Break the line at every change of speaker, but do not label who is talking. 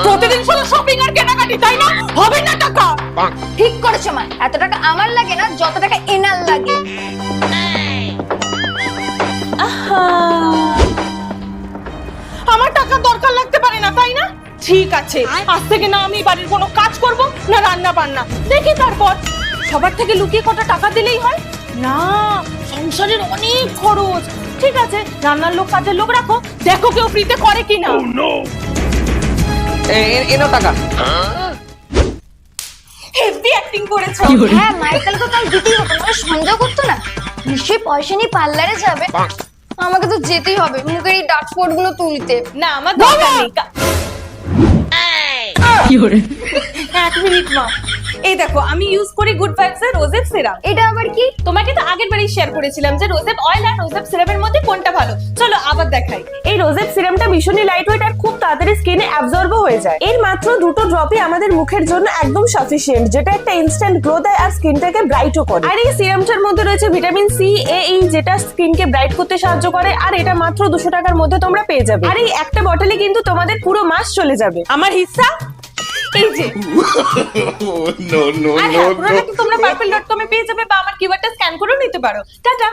প্রতিদিন শুধু শপিং আর কেনাকাটি, তাই না? হবে না টাকা।
ঠিক করেছো মা, এত টাকা আমার লাগে না যত টাকা এনার লাগে।
আমার টাকা দরকার লাগতে পারে না, তাই না? ঠিক আছে, আজ থেকে না আমি বাড়ির কোনো কাজ করব না রান্না বান্না, দেখি তারপর সবার থেকে লুকিয়ে কটা টাকা দিলেই হয় না। সংসারের অনেক খরচ। ঠিক আছে, রান্নার লোক কাজের লোক রাখো, দেখো কেউ ফ্রিতে করে কিনা।
এনো টাকা।
হেভি অ্যাক্টিং করেছো।
হ্যাঁ, মায়ের তাহলে তো কাল দিতেই হতো, না সঞ্জয় করতো না। নিশ্চয়ই পয়সা নিয়ে পার্লারে যাবে, আমাকে তো যেতেই হবে মুখের এই ডার্ক স্পট গুলো তুলতে।
না আমার দরকার নেই। এক মিনিট মা, এই দেখো আমি ইউজ করি গুড ভাইবস এর রোজেপ সিরাম।
এটা আবার কি?
তোমাকে তো আগের বারই শেয়ার করেছিলাম যে রোজেপ অয়েল আর রোজেপ সিরামের মধ্যে কোনটা ভালো। চলো আবার দেখাই।
এই রোজেপ সিরামটা ভীষণই লাইট ওয়েট আর খুব তাড়াতাড়ি স্কিনে অ্যাবজর্বও হয়ে যায়। এর মাত্র 2টো ড্রপই আমাদের মুখের জন্য একদম সাফিসিয়েন্ট, যেটা একটা ইনস্ট্যান্ট গ্লো দেয় আর স্কিনটাকে ব্রাইটও করে। আর এই সিরামটার মধ্যে রয়েছে ভিটামিন সি, এ, ই, যেটা স্কিনকে ব্রাইট করতে সাহায্য করে। আর এটা মাত্র 200 টাকার মধ্যে তোমরা পেয়ে যাবে। আর এই একটা বটলে কিন্তু তোমাদের পুরো মাস চলে যাবে।
আমার হিস্সা এই যে।
no, no,
আর
no,
হ্যাঁ,
no.
পুরোটা তো তোমরা purple.com এ পেয়ে যাবে বা আমার কিউআরটা স্ক্যান করেও নিতে পারো। টাটা।